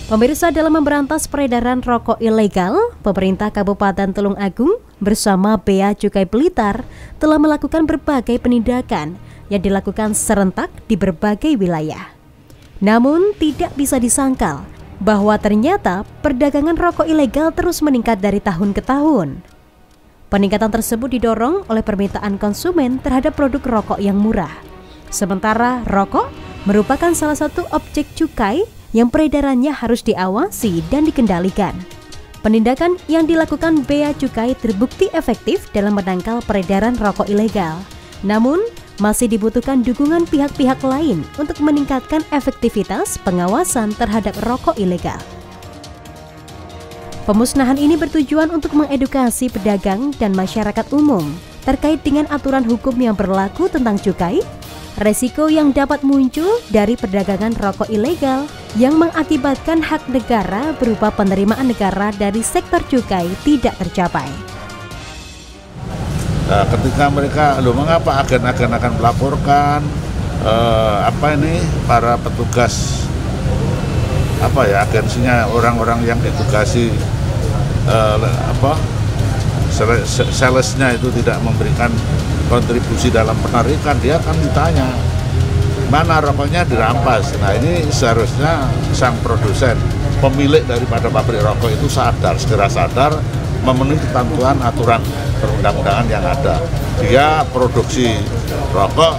Pemirsa, dalam memberantas peredaran rokok ilegal, pemerintah Kabupaten Tulung Agung bersama Bea Cukai Blitar telah melakukan berbagai penindakan yang dilakukan serentak di berbagai wilayah. Namun tidak bisa disangkal bahwa ternyata perdagangan rokok ilegal terus meningkat dari tahun ke tahun. Peningkatan tersebut didorong oleh permintaan konsumen terhadap produk rokok yang murah. Sementara rokok merupakan salah satu objek cukai yang peredarannya harus diawasi dan dikendalikan. Penindakan yang dilakukan Bea Cukai terbukti efektif dalam menangkal peredaran rokok ilegal. Namun, masih dibutuhkan dukungan pihak-pihak lain untuk meningkatkan efektivitas pengawasan terhadap rokok ilegal. Pemusnahan ini bertujuan untuk mengedukasi pedagang dan masyarakat umum terkait dengan aturan hukum yang berlaku tentang cukai, resiko yang dapat muncul dari perdagangan rokok ilegal yang mengakibatkan hak negara berupa penerimaan negara dari sektor cukai tidak tercapai. Ketika mereka, mengapa agen-agen akan melaporkan para petugas agensinya, orang-orang yang ditugasi salesnya itu tidak memberikan kontribusi dalam penarikan, dia akan ditanya mana rokoknya, dirampas. Nah, ini seharusnya sang produsen, pemilik daripada pabrik rokok itu segera sadar memenuhi ketentuan aturan perundang-undangan yang ada. Dia produksi rokok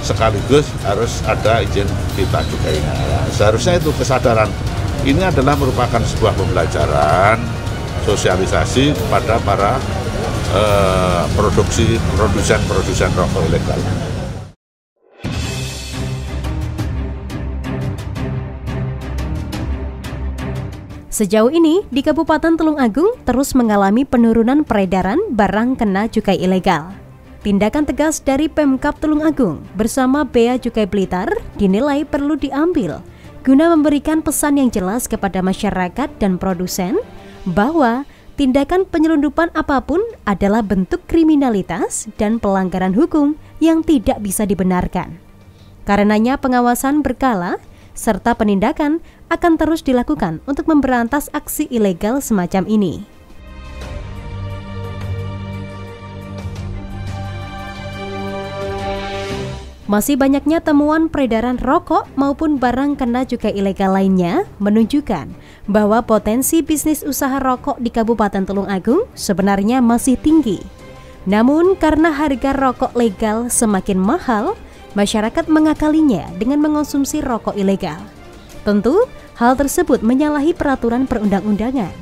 sekaligus harus ada izin kita cukainya. Seharusnya itu kesadaran. Ini adalah merupakan sebuah pembelajaran, sosialisasi kepada para produsen rokok ilegal. Sejauh ini, di Kabupaten Tulung Agung terus mengalami penurunan peredaran barang kena cukai ilegal. Tindakan tegas dari Pemkab Tulung Agung bersama Bea Cukai Blitar dinilai perlu diambil guna memberikan pesan yang jelas kepada masyarakat dan produsen bahwa tindakan penyelundupan apapun adalah bentuk kriminalitas dan pelanggaran hukum yang tidak bisa dibenarkan. Karenanya pengawasan berkala serta penindakan akan terus dilakukan untuk memberantas aksi ilegal semacam ini. Masih banyaknya temuan peredaran rokok maupun barang kena cukai ilegal lainnya menunjukkan bahwa potensi bisnis usaha rokok di Kabupaten Tulung Agung sebenarnya masih tinggi. Namun karena harga rokok legal semakin mahal, masyarakat mengakalinya dengan mengonsumsi rokok ilegal. Tentu, hal tersebut menyalahi peraturan perundang-undangan.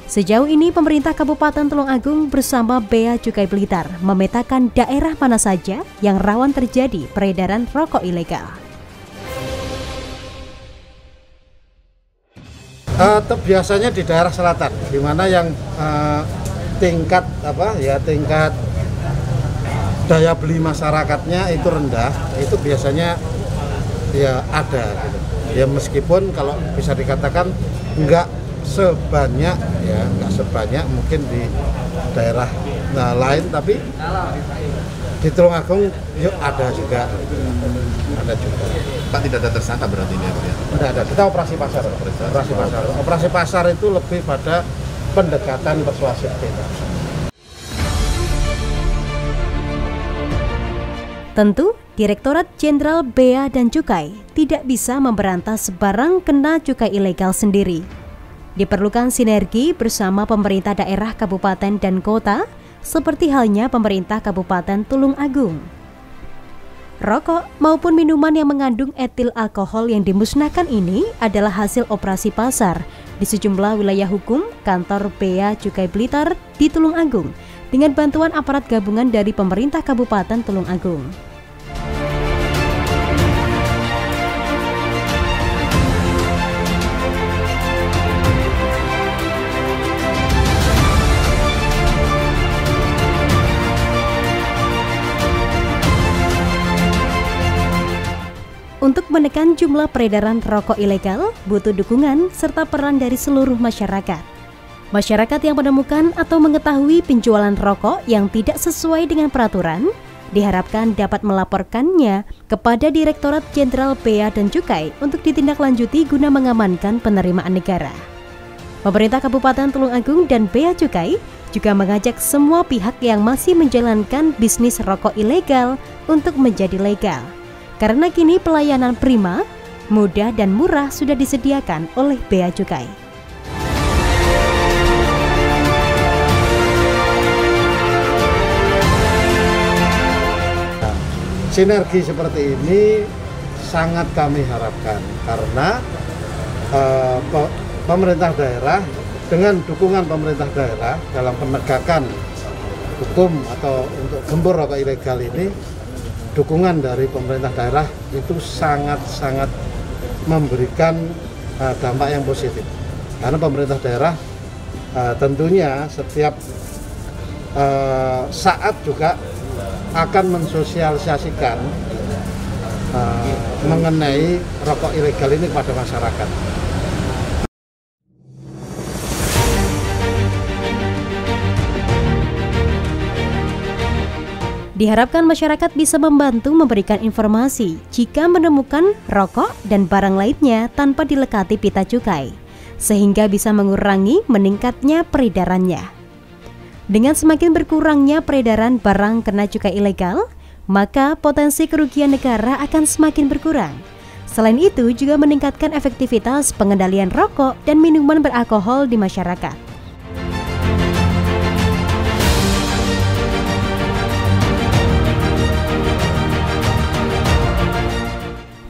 Sejauh ini, pemerintah Kabupaten Tulung Agung bersama Bea Cukai Blitar memetakan daerah mana saja yang rawan terjadi peredaran rokok ilegal. Biasanya di daerah selatan, di mana yang tingkat daya beli masyarakatnya itu rendah, itu biasanya ya ada gitu. Ya meskipun kalau bisa dikatakan nggak sebanyak mungkin di daerah lain, tapi di Tulung Agung ada juga. Pak, tidak ada tersangka berarti ini ya? Tidak ada. Kita operasi pasar. Operasi pasar itu lebih pada pendekatan persuasif kita. Tentu, Direktorat Jenderal Bea dan Cukai tidak bisa memberantas barang kena cukai ilegal sendiri. Diperlukan sinergi bersama pemerintah daerah kabupaten dan kota, seperti halnya pemerintah Kabupaten Tulung Agung. Rokok maupun minuman yang mengandung etil alkohol yang dimusnahkan ini adalah hasil operasi pasar di sejumlah wilayah hukum kantor Bea Cukai Blitar di Tulung Agung dengan bantuan aparat gabungan dari pemerintah Kabupaten Tulung Agung. Untuk menekan jumlah peredaran rokok ilegal, butuh dukungan serta peran dari seluruh masyarakat. Masyarakat yang menemukan atau mengetahui penjualan rokok yang tidak sesuai dengan peraturan diharapkan dapat melaporkannya kepada Direktorat Jenderal Bea dan Cukai untuk ditindaklanjuti guna mengamankan penerimaan negara. Pemerintah Kabupaten Tulung Agung dan Bea Cukai juga mengajak semua pihak yang masih menjalankan bisnis rokok ilegal untuk menjadi legal. Karena kini pelayanan prima, mudah dan murah sudah disediakan oleh Bea Cukai. Sinergi seperti ini sangat kami harapkan karena pemerintah daerah dengan dukungan pemerintah daerah dalam penegakan hukum atau untuk gembor rokok ilegal ini, dukungan dari pemerintah daerah itu sangat-sangat memberikan dampak yang positif. Karena pemerintah daerah tentunya setiap saat juga akan mensosialisasikan mengenai rokok ilegal ini kepada masyarakat. Diharapkan masyarakat bisa membantu memberikan informasi jika menemukan rokok dan barang lainnya tanpa dilekati pita cukai, sehingga bisa mengurangi meningkatnya peredarannya. Dengan semakin berkurangnya peredaran barang kena cukai ilegal, maka potensi kerugian negara akan semakin berkurang. Selain itu juga meningkatkan efektivitas pengendalian rokok dan minuman beralkohol di masyarakat.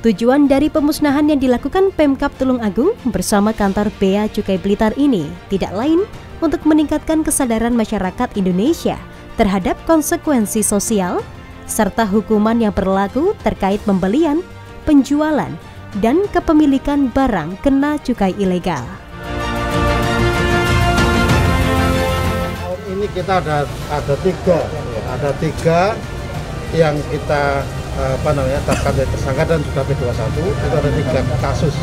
Tujuan dari pemusnahan yang dilakukan Pemkab Tulung Agung bersama kantor Bea Cukai Blitar ini tidak lain untuk meningkatkan kesadaran masyarakat Indonesia terhadap konsekuensi sosial serta hukuman yang berlaku terkait pembelian, penjualan, dan kepemilikan barang kena cukai ilegal. Tahun ini kita ada tiga yang kita tetapkan dari tersangka dan sudah P21, itu ada 3 kasus.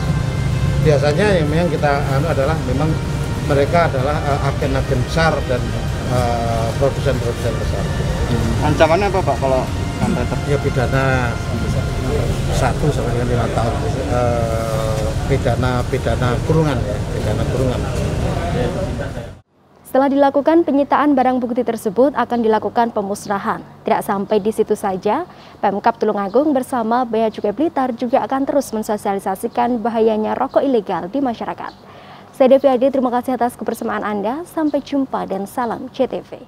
Biasanya yang memang kita adalah memang mereka adalah agen-agen besar dan produsen-produsen besar. Ancamannya apa Pak kalau sampai Ya pidana 1 sampai dengan 5 tahun. Pidana kurungan ya, pidana kurungan. Setelah dilakukan penyitaan barang bukti tersebut akan dilakukan pemusnahan. Tidak sampai di situ saja, Pemkab Tulung Agung bersama Bea Cukai Blitar juga akan terus mensosialisasikan bahayanya rokok ilegal di masyarakat. Saya Devi Adi, terima kasih atas kebersamaan Anda. Sampai jumpa dan salam CTV.